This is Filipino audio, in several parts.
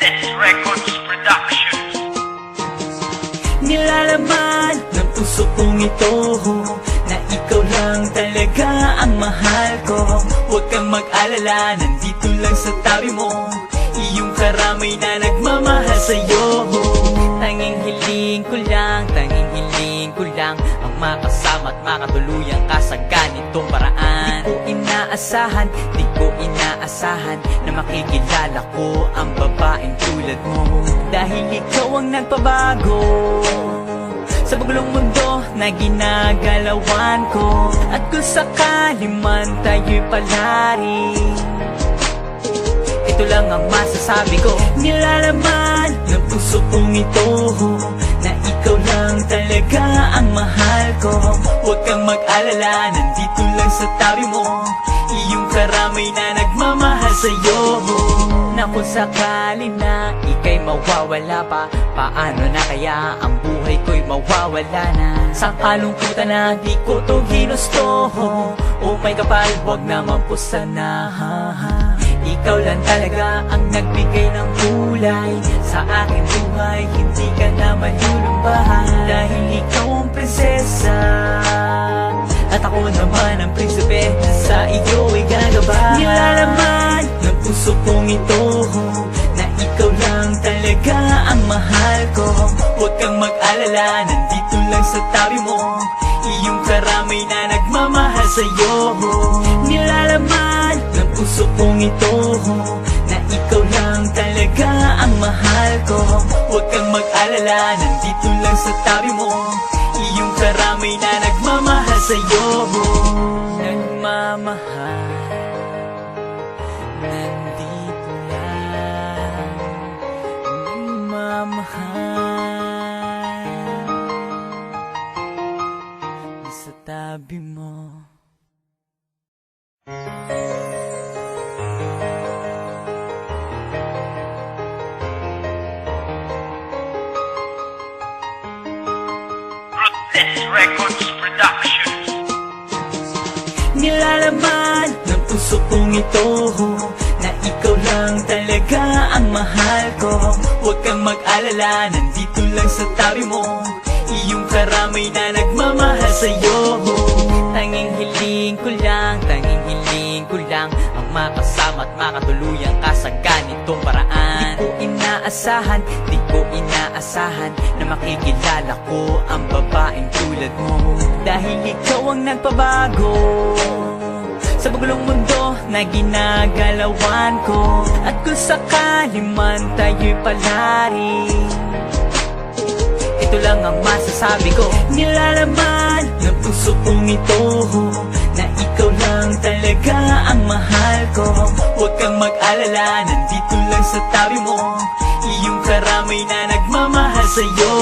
Ruthless Records Production. Nilalaman ng puso kong ito na ikaw lang talaga ang mahal ko. Huwag kang mag-alala, nandito lang sa tabi mo, iyong karamay na nagmamahal sa'yo. Tanging hiling ko lang ang makasama at makatuluyan ka sa ganitong paraan. Di ko inaasahan na makikilala ko ang babaeng tulad mo. Dahil ikaw ang nagpabago sa bagulong mundo na ginagalawan ko. At kung sakali man tayo'y palari, ito lang ang masasabi ko. Nilalaman ng puso kong ito na ikaw lang talaga ang mahal ko. Huwag kang mag-alala, nandito lang sa tabi mo, iyong karamay na nagmamahal sa'yo. Na kung sakali na ika'y mawawala pa, paano na kaya ang buhay ko'y mawawala na? Sa kalungkutan na di ko to ginusto, oh may kapal, huwag naman po sana. Ikaw lang talaga ang nagbigay ng kulay sa aking buhay, hindi ka naman lulumbahan. Dahil ikaw ang prinsesa at ako naman ang prinsipe, sa iyo ay gagabay. Nilalaman ng puso kong ito na ikaw lang talaga ang mahal ko. Huwag kang mag-alala, nandito lang sa tabi mo, iyong karamay na nagmamahal sa'yo. Nilalaman ng puso kong ito na ikaw lang talaga ang mahal ko. Huwag kang mag-alala, nandito lang sa tabi mo, iyong karamay na nagmamahal sa'yo. Nagmamahal, nandito lang, nagmamahal sa tabi mo. Ruthless Records Production. Nilalaman ng puso kong ito na ikaw lang talaga ang mahal ko. Huwag kang mag-alala, nandito lang sa tabi mo, iyong karamay na nagmamahal sa'yo. Tanging hiling ko lang ang makasama at makatuluyan ka sa ganitong paraan. Di ko inaasahan na makikilala ko ang babaeng tulad mo. Dahil ikaw ang nagpabago sa bagulong mundo na ginagalawan ko. At kung sakali man tayo'y palari, ito lang ang masasabi ko. Nilalaman ng puso kong ito na ikaw lang talaga ang mahal ko. Huwag kang mag-alala, nandito lang sa tabi mo, iyong karamay na nagmamahal sa'yo.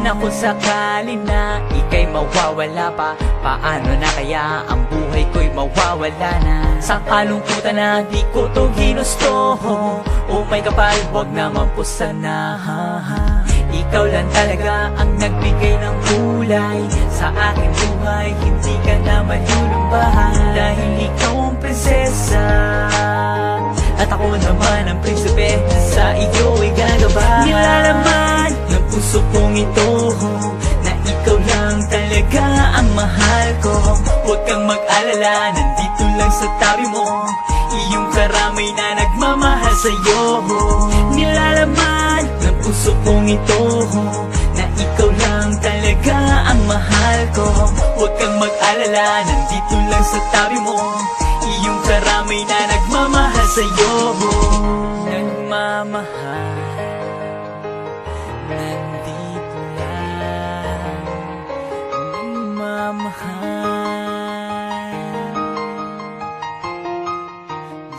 Na kung sakali na ika'y mawawala pa, paano na kaya ang buhay ko'y mawawala na? Sa kalungkutan na di ko to ginusto, oh may kapal, huwag naman po sana. Ikaw lang talaga ang nagbigay ng kulay sa aking buhay, hindi ka naman lulumbahan. Dahil ikaw ang prinsesa at ako naman ang prinsipe, sa iyo ay gagabay. Nilalaman ng puso kong ito na ikaw lang talaga ang mahal ko. Huwag kang mag-alala, nandito lang sa tabi mo, iyong karamay na nagmamahal sa'yo. Nilalaman ng puso kong ito na ikaw lang talaga ang mahal ko. Huwag kang mag-alala, nandito lang sa tabi mo, iyong karamay na nagmamahal sa'yo. Nagmamahal, nandito lang, nagmamahal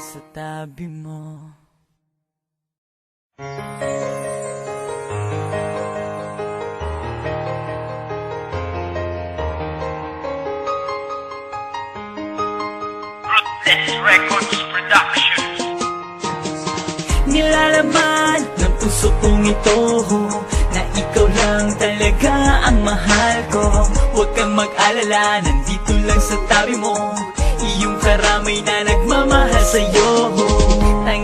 sa tabi mo. Ruthless Records Production. Nilalaman ng puso kong ito na ikaw lang talaga ang mahal ko. Huwag kang mag-alala, nandito lang sa tabi mo, iyong karamay na nagmamahal sa'yo.